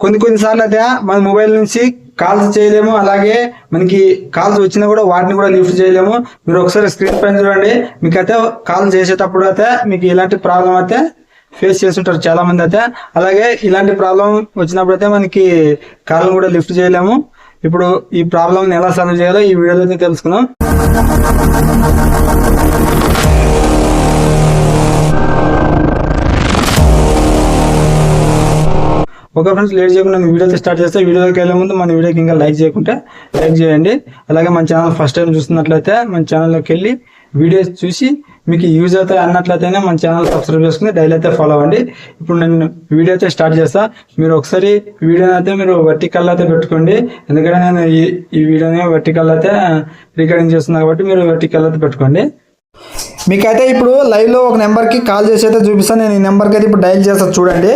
కొన్నిసార్లు అయితే మన మొబైల్ నుంచి కాల్స్ చేయలేము, అలాగే మనకి కాల్స్ వచ్చినా కూడా వాటిని కూడా లిఫ్ట్ చేయలేము. మీరు ఒకసారి స్క్రీన్ పైన చూడండి, మీకు అయితే కాల్ చేసేటప్పుడు అయితే మీకు ఇలాంటి ప్రాబ్లం అయితే ఫేస్ చేస్తుంటారు చాలా మంది అయితే. అలాగే ఇలాంటి ప్రాబ్లం వచ్చినప్పుడు అయితే మనకి కాల్ కూడా లిఫ్ట్ చేయలేము. ఇప్పుడు ఈ ప్రాబ్లం ఎలా సాల్వ్ చేయాలో ఈ వీడియోలో అయితే తెలుసుకుందాం. ఓకే ఫ్రెండ్స్, లేట్ చేయకుండా నేను వీడియో స్టార్ట్ చేస్తే, వీడియోకి వెళ్ళే ముందు మన వీడియోకి ఇంకా లైక్ చేయకుంటే లైక్ చేయండి. అలాగే మన ఛానల్ ఫస్ట్ టైం చూస్తున్నట్లయితే మన ఛానల్లోకి వెళ్ళి వీడియోస్ చూసి మీకు యూజ్ అవుతాయి అన్నట్లయితేనే మన ఛానల్ సబ్స్క్రైబ్ చేసుకుని డైలీ అయితే ఫాలో అవ్వండి. ఇప్పుడు నేను వీడియో అయితే స్టార్ట్ చేస్తా. మీరు ఒకసారి వీడియోని అయితే మీరు వర్టికల్ అయితే పెట్టుకోండి, ఎందుకంటే నేను ఈ వీడియోని వర్టికల్ అయితే రికార్డింగ్ చేస్తున్నా కాబట్టి మీరు వర్టికల్ అయితే పెట్టుకోండి. మీకైతే ఇప్పుడు లైవ్లో ఒక నెంబర్కి కాల్ చేసి అయితే చూపిస్తాను. నేను ఈ నెంబర్కి అయితే ఇప్పుడు డైల్ చేస్తాను. చూడండి,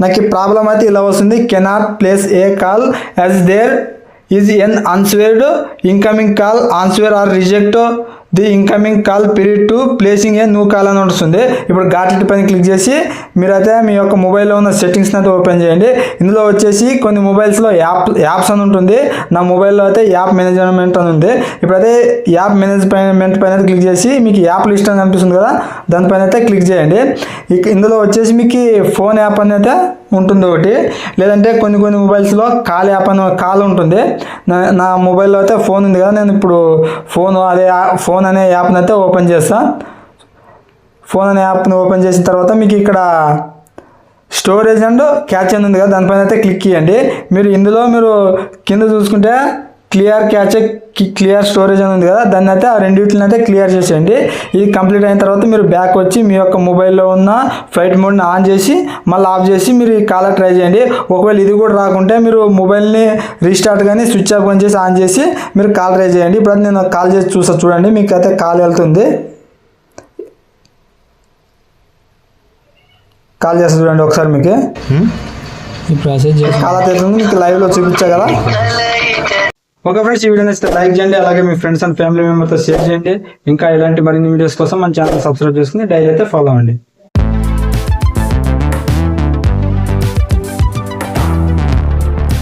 నాకు ఈ ప్రాబ్లం అయితే ఇలా వస్తుంది. Cannot place a call as there is unanswered incoming call, answer or reject the incoming call period to placing a new call అని వస్తుంది. ఇప్పుడు గాట్లెట్ పైన క్లిక్ చేసి మీరైతే మీ యొక్క మొబైల్లో ఉన్న సెట్టింగ్స్ని అయితే ఓపెన్ చేయండి. ఇందులో వచ్చేసి కొన్ని మొబైల్స్లో యాప్స్ అని ఉంటుంది. నా మొబైల్లో అయితే యాప్ మేనేజ్మెంట్ అని ఉంది. ఇప్పుడైతే యాప్ మేనేజ్మెంట్ పైన క్లిక్ చేసి మీకు యాప్ లిస్ట్ అని కనిపిస్తుంది కదా, దానిపైన అయితే క్లిక్ చేయండి. ఇందులో వచ్చేసి మీకు ఫోన్ యాప్ అని అయితే ఉంటుంది ఒకటి, లేదంటే కొన్ని మొబైల్స్లో కాల్ యాప్ అని కాల్ ఉంటుంది. నా మొబైల్లో అయితే ఫోన్ ఉంది కదా, నేను ఇప్పుడు ఫోన్ అనే యాప్ని అయితే ఓపెన్ చేస్తా. ఫోన్ అనే యాప్ని ఓపెన్ చేసిన తర్వాత మీకు ఇక్కడ స్టోరేజ్ అండ్ క్యాచ్ అని ఉంది కదా, దానిపైన అయితే క్లిక్ చేయండి. ఇందులో మీరు కింద చూసుకుంటే క్లియర్ క్యాచ్, క్లియర్ స్టోరేజ్ అని ఉంది కదా, దాన్ని అయితే ఆ రెండింటిని అయితే క్లియర్ చేసేయండి. ఇది కంప్లీట్ అయిన తర్వాత మీరు బ్యాక్ వచ్చి మీ యొక్క మొబైల్లో ఉన్న ఫ్లైట్ మోడ్ని ఆన్ చేసి మళ్ళీ ఆఫ్ చేసి మీరు ఈ కాల్ ట్రై చేయండి. ఒకవేళ ఇది కూడా రాకుంటే మీరు మొబైల్ని రీస్టార్ట్ కానీ స్విచ్ ఆఫ్ చేసి ఆన్ చేసి మీరు కాల్ ట్రై చేయండి. ఇప్పుడు నేను కాల్ చేసి చూస్తా, చూడండి మీకు అయితే కాల్ వెళ్తుంది. కాల్ చేస్తా చూడండి ఒకసారి, మీకు ఈ ప్రాసెస్ కాల్ అయితే మీకు లైవ్లో చూపించా కదా. ఓకే ఫ్రెండ్స్, ఈ వీడియో నచ్చితే లైక్ చేయండి, అలాగే మీ ఫ్రెండ్స్ అండ్ ఫ్యామిలీ మెంబర్తో షేర్ చేయండి. ఇంకా ఇలాంటి మరిన్ని వీడియోస్ కోసం మన ఛానల్ సబ్స్క్రైబ్ చేసుకుని డైలీ అయితే ఫాలో అవ్వండి.